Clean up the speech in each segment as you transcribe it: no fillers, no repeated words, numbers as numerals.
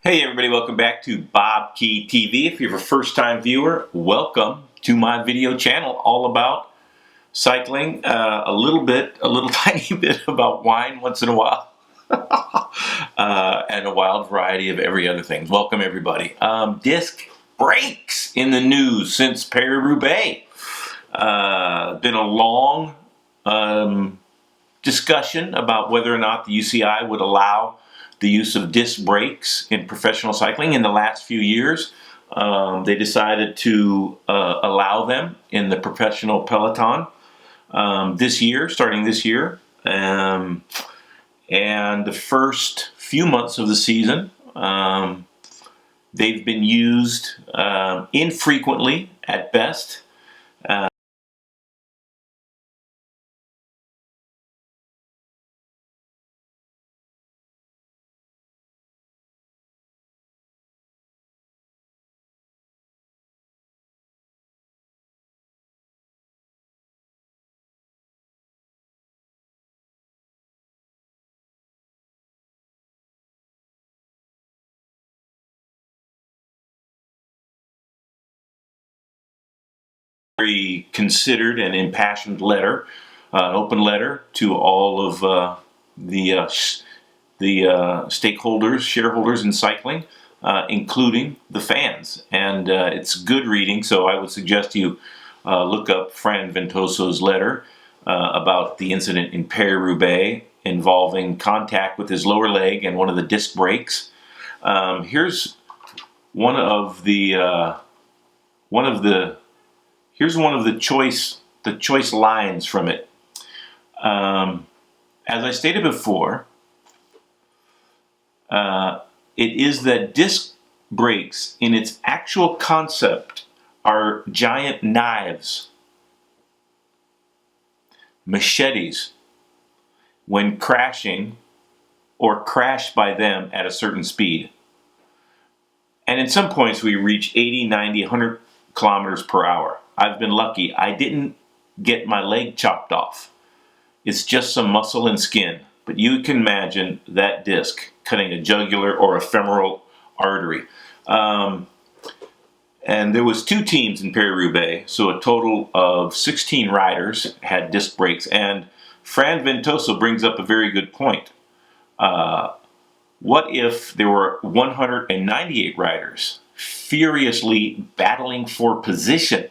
Hey everybody, welcome back to BobkeTV. If you're a first-time viewer, welcome to my video channel all about cycling, a little tiny bit about wine once in a while, and a wild variety of every other thing. Welcome everybody. Disc brakes in the news since Paris-Roubaix. Been a long discussion about whether or not the UCI would allow the use of disc brakes in professional cycling. In the last few years, they decided to allow them in the professional peloton starting this year. And the first few months of the season, they've been used infrequently at best. Very considered and impassioned letter, an open letter to all of the stakeholders, shareholders in cycling, including the fans. And it's good reading, so I would suggest you look up Fran Ventoso's letter about the incident in Paris-Roubaix involving contact with his lower leg and one of the disc brakes. Here's one of the choice lines from it. As I stated before, it is that disc brakes in its actual concept are giant knives, machetes, when crashing or crashed by them at a certain speed. And in some points we reach 80, 90, 100 kilometers per hour. I've been lucky. I didn't get my leg chopped off. It's just some muscle and skin. But you can imagine that disc cutting a jugular or a femoral artery. And there was 2 teams in Paris-Roubaix, so a total of 16 riders had disc brakes. And Fran Ventoso brings up a very good point. What if there were 198 riders furiously battling for position,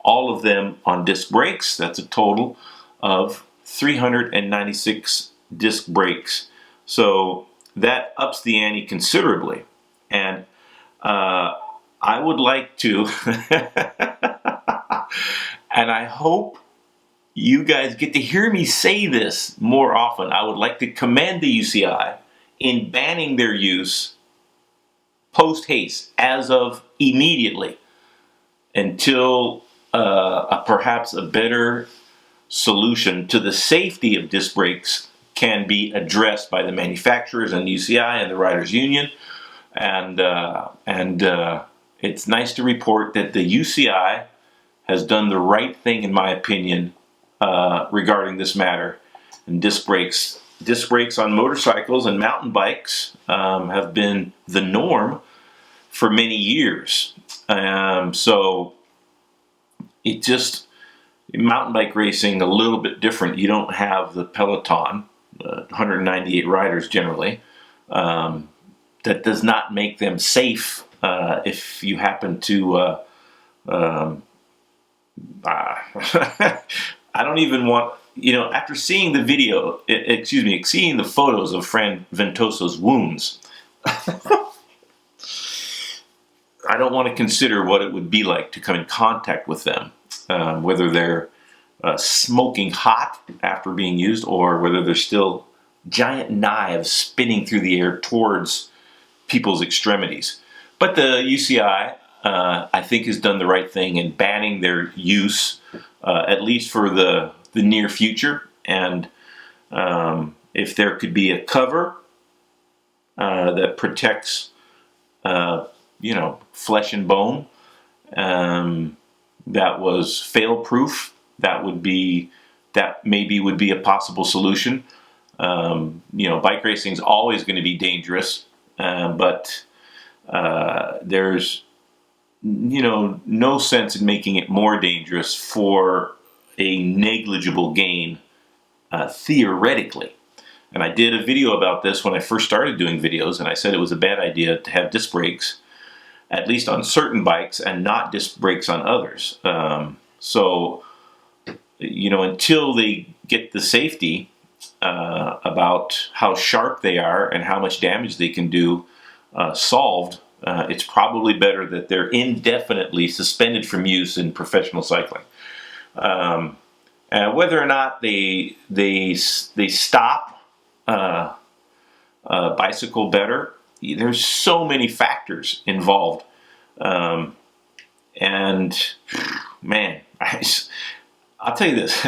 all of them on disc brakes? That's a total of 396 disc brakes. So that ups the ante considerably. And I would like to, and I hope you guys get to hear me say this more often, I would like to commend the UCI in banning their use post-haste, as of immediately, until perhaps a better solution to the safety of disc brakes can be addressed by the manufacturers and UCI and the Riders Union. And it's nice to report that the UCI has done the right thing, in my opinion, regarding this matter. And disc brakes on motorcycles and mountain bikes have been the norm for many years. So it just, mountain bike racing a little bit different. You don't have the peloton, 198 riders generally. That does not make them safe if you happen to I don't even want, after seeing the video, seeing the photos of Fran Ventoso's wounds, I don't want to consider what it would be like to come in contact with them, whether they're smoking hot after being used, or whether they're still giant knives spinning through the air towards people's extremities. But the UCI, I think, has done the right thing in banning their use, at least for the near future. And if there could be a cover that protects, flesh and bone, that was fail-proof, that maybe would be a possible solution. Bike racing is always going to be dangerous, but there's no sense in making it more dangerous for a negligible gain, theoretically. And I did a video about this when I first started doing videos, and I said it was a bad idea to have disc brakes, at least on certain bikes, and not disc brakes on others. So, until they get the safety about how sharp they are and how much damage they can do solved, it's probably better that they're indefinitely suspended from use in professional cycling. Whether or not they stop bicycle better, there's so many factors involved, and man, I'll tell you this: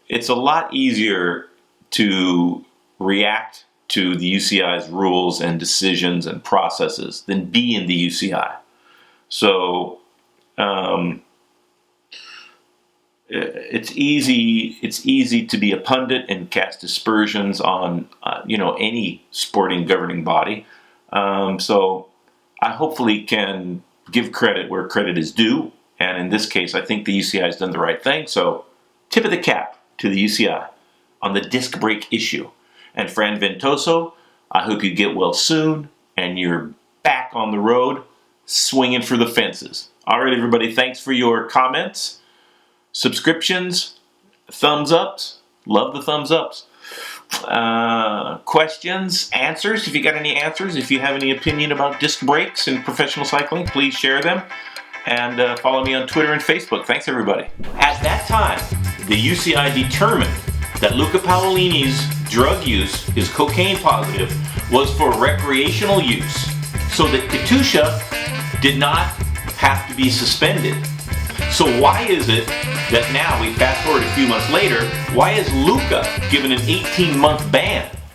it's a lot easier to react to the UCI's rules and decisions and processes than be in the UCI. So it's easy to be a pundit and cast aspersions on any sporting governing body. So I hopefully can give credit where credit is due, and in this case I think the UCI has done the right thing. So tip of the cap to the UCI on the disc brake issue. And Fran Ventoso, I hope you get well soon and you're back on the road swinging for the fences. All right, everybody, thanks for your comments, subscriptions, thumbs ups. Love the thumbs ups. Questions, answers. If you got any answers, if you have any opinion about disc brakes in professional cycling, please share them. And follow me on Twitter and Facebook. Thanks, everybody. At that time, the UCI determined that Luca Paolini's drug use, his cocaine positive, was for recreational use, so that Katusha did not have to be suspended. So why is it that now, we fast forward a few months later, why is Luca given an 18-month ban?